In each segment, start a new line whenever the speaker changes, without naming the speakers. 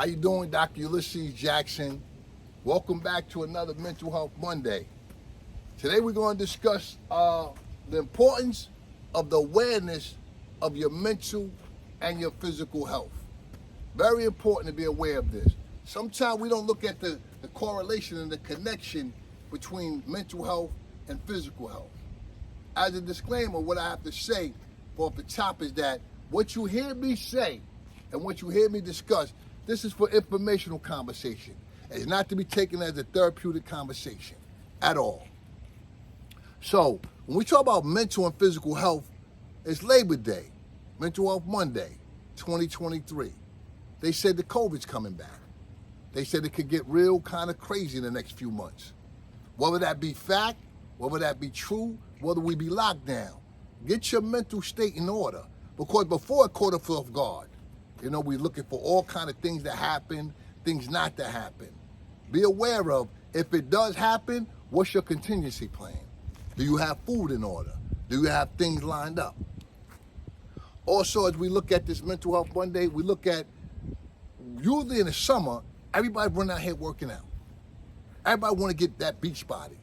How you doing, Dr. Ulysses Jackson? Welcome back to another Mental Health Monday. Today we're going to discuss the importance of the awareness of your mental and your physical health. Very important to be aware of this. Sometimes we don't look at the correlation and the connection between mental health and physical health. As a disclaimer, what I have to say off the top is that what you hear me say and what you hear me discuss, this is for informational conversation. It's not to be taken as a therapeutic conversation at all. So when we talk about mental and physical health, it's Labor Day, Mental Health Monday, 2023. They said the COVID's coming back. They said it could get real kind of crazy in the next few months. Whether that be fact, whether that be true, whether we be locked down, get your mental state in order. Because before it caught us off guard, we're looking for all kind of things that happen, things not to happen. Be aware of, if it does happen, what's your contingency plan? Do you have food in order? Do you have things lined up? Also, as we look at this Mental Health Monday, we look at, usually in the summer, everybody run out here working out. Everybody want to get that beach body.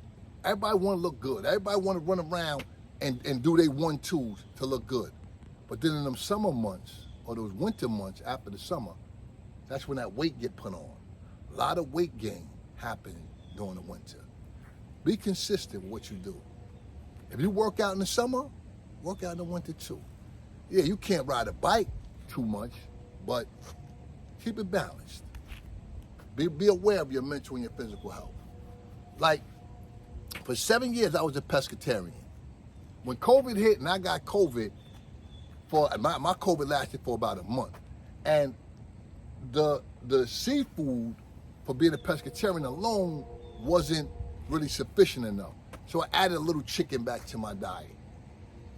Everybody want to look good. Everybody want to run around and do their 1-2s to look good. But then in them summer months, or those winter months after the summer, that's when that weight get put on. A lot of weight gain happening during the winter. Be consistent with what you do. If you work out in the summer, work out in the winter too. Yeah, you can't ride a bike too much, but keep it balanced. Be aware of your mental and your physical health. Like, for 7 years, I was a pescatarian. When COVID hit and I got COVID, my COVID lasted for about a month. And the seafood for being a pescatarian alone wasn't really sufficient enough. So I added a little chicken back to my diet.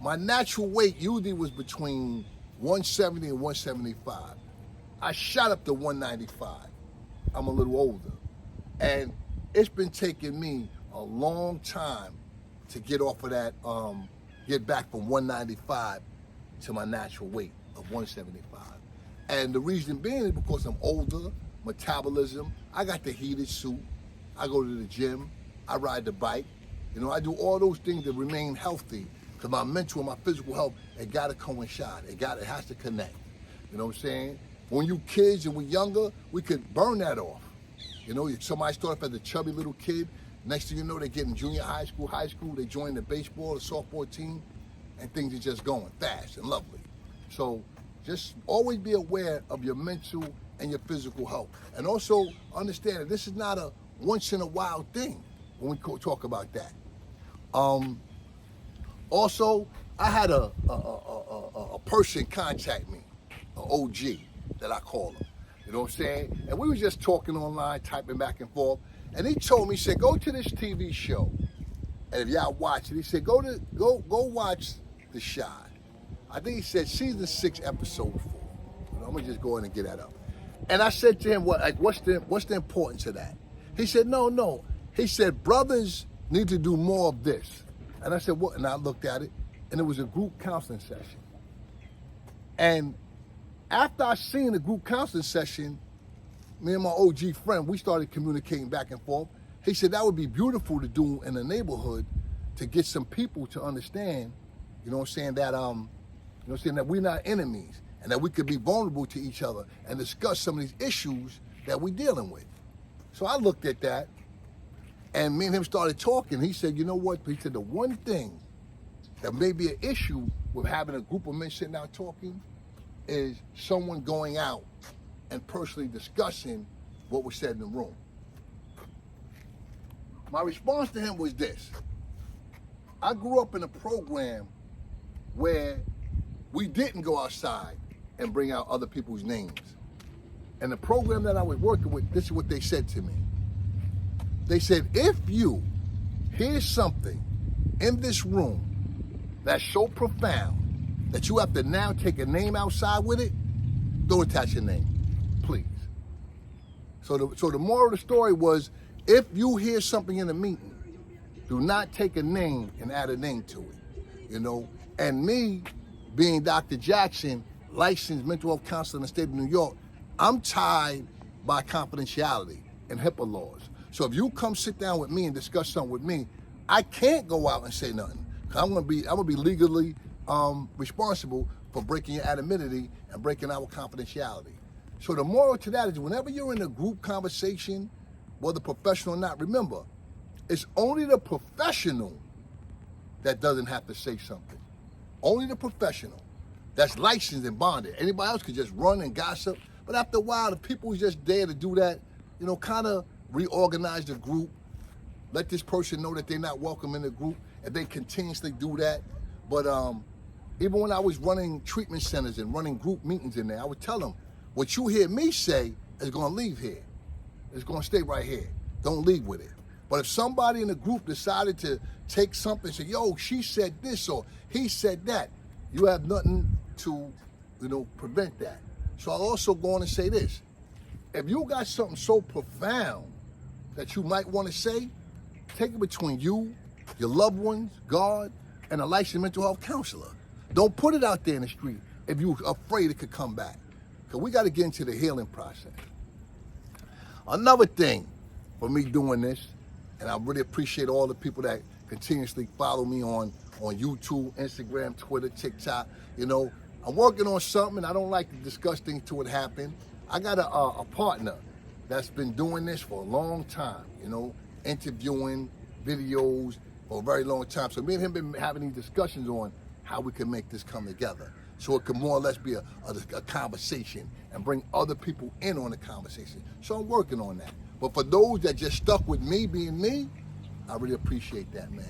My natural weight usually was between 170 and 175. I shot up to 195. I'm a little older. And it's been taking me a long time to get off of that, get back from 195 to my natural weight of 175. And the reason being is because I'm older, metabolism, I got the heated suit, I go to the gym, I ride the bike, I do all those things to remain healthy, because my mental and my physical health, it gotta coincide, it has to connect. You know what I'm saying? When you kids and we younger, we could burn that off. Somebody started off as a chubby little kid, next thing you know, they get in junior high school, they join the baseball, the softball team, and things are just going fast and lovely. So just always be aware of your mental and your physical health. And also understand that this is not a once in a while thing when we talk about that. Also, I had a person contact me, an OG that I call him. You know what I'm saying? And we was just talking online, typing back and forth. And he told me, he said, go to this TV show. And if y'all watch it, he said, go watch The Shy. I think he said season 6, episode 4. I'm gonna just go in and get that up. And I said to him, what's the importance of that? He said, no. He said, brothers need to do more of this. And I said, what? And I looked at it, and it was a group counseling session. And after I seen the group counseling session, me and my OG friend, we started communicating back and forth. He said that would be beautiful to do in the neighborhood to get some people to understand, that we're not enemies and that we could be vulnerable to each other and discuss some of these issues that we're dealing with. So I looked at that, and me and him started talking. He said, you know what? He said the one thing that may be an issue with having a group of men sitting out talking is someone going out and personally discussing what was said in the room. My response to him was this. I grew up in a program where we didn't go outside and bring out other people's names. And the program that I was working with, this is what they said to me. They said, if you hear something in this room that's so profound that you have to now take a name outside with it, don't attach your name, please. So the moral of the story was, if you hear something in a meeting, do not take a name and add a name to it, And me, being Dr. Jackson, licensed mental health counselor in the state of New York, I'm tied by confidentiality and HIPAA laws. So if you come sit down with me and discuss something with me, I can't go out and say nothing. I'm gonna be legally responsible for breaking your anonymity and breaking our confidentiality. So the moral to that is whenever you're in a group conversation, whether professional or not, remember, it's only the professional that doesn't have to say something. Only the professional that's licensed and bonded. Anybody else could just run and gossip. But after a while, the people who's just there to do that, kind of reorganize the group, let this person know that they're not welcome in the group, and they continuously do that. But even when I was running treatment centers and running group meetings in there, I would tell them, what you hear me say is gonna leave here. It's gonna stay right here. Don't leave with it. But if somebody in the group decided to take something and say, yo, she said this or he said that, you have nothing to, prevent that. So I'll also go on and say this. If you got something so profound that you might want to say, take it between you, your loved ones, God, and a licensed mental health counselor. Don't put it out there in the street if you're afraid it could come back. Because we got to get into the healing process. Another thing for me doing this, and I really appreciate all the people that continuously follow me on YouTube, Instagram, Twitter, TikTok. I'm working on something. I don't like to discuss things till it happens. I got a partner that's been doing this for a long time, interviewing videos for a very long time. So me and him been having these discussions on how we can make this come together. So it can more or less be a conversation and bring other people in on the conversation. So I'm working on that. But for those that just stuck with me being me, I really appreciate that, man.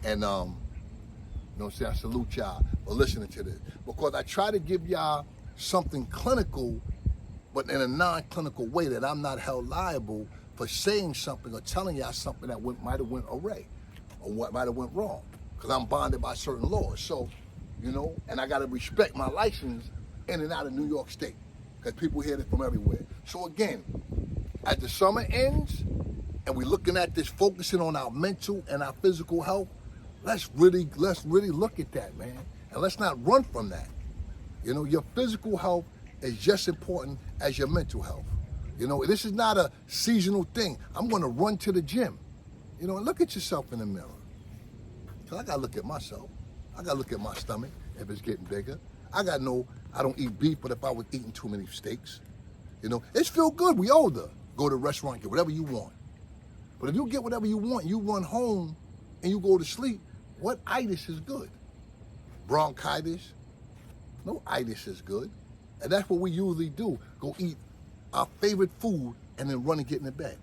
And I salute y'all for listening to this. Because I try to give y'all something clinical, but in a non-clinical way that I'm not held liable for saying something or telling y'all something that might have went awry or what might have went wrong. Because I'm bonded by certain laws. So, and I got to respect my license in and out of New York State. Because people hear it from everywhere. So again, as the summer ends and we're looking at this, focusing on our mental and our physical health, let's really look at that, man. And let's not run from that. Your physical health is just important as your mental health. This is not a seasonal thing. I'm going to run to the gym. And look at yourself in the mirror. Because I got to look at myself. I got to look at my stomach if it's getting bigger. I don't eat beef, but if I was eating too many steaks, it's feel good. We older. Go to a restaurant, get whatever you want. But if you get whatever you want, you run home and you go to sleep, what itis is good? Bronchitis? No itis is good. And that's what we usually do. Go eat our favorite food and then run and get in the bed.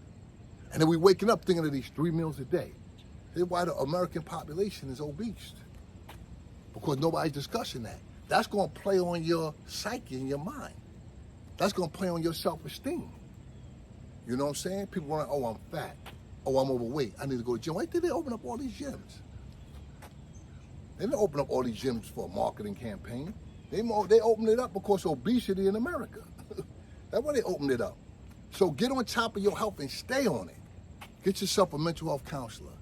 And then we waking up thinking of these 3 meals a day. That's why the American population is obese. Because nobody's discussing that. That's going to play on your psyche and your mind. That's going to play on your self-esteem. You know what I'm saying? People are like, oh, I'm fat. Oh, I'm overweight. I need to go to the gym. Why did they open up all these gyms? They didn't open up all these gyms for a marketing campaign. They opened it up because of obesity in America. That's why they opened it up. So get on top of your health and stay on it. Get yourself a mental health counselor.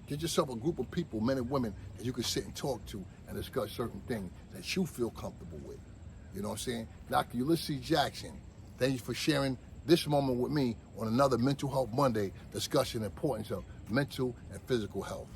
Get yourself a group of people, men and women, that you can sit and talk to and discuss certain things that you feel comfortable with. You know what I'm saying? Dr. Ulysses Jackson, thank you for sharing this moment with me on another Mental Health Monday discussing the importance of mental and physical health.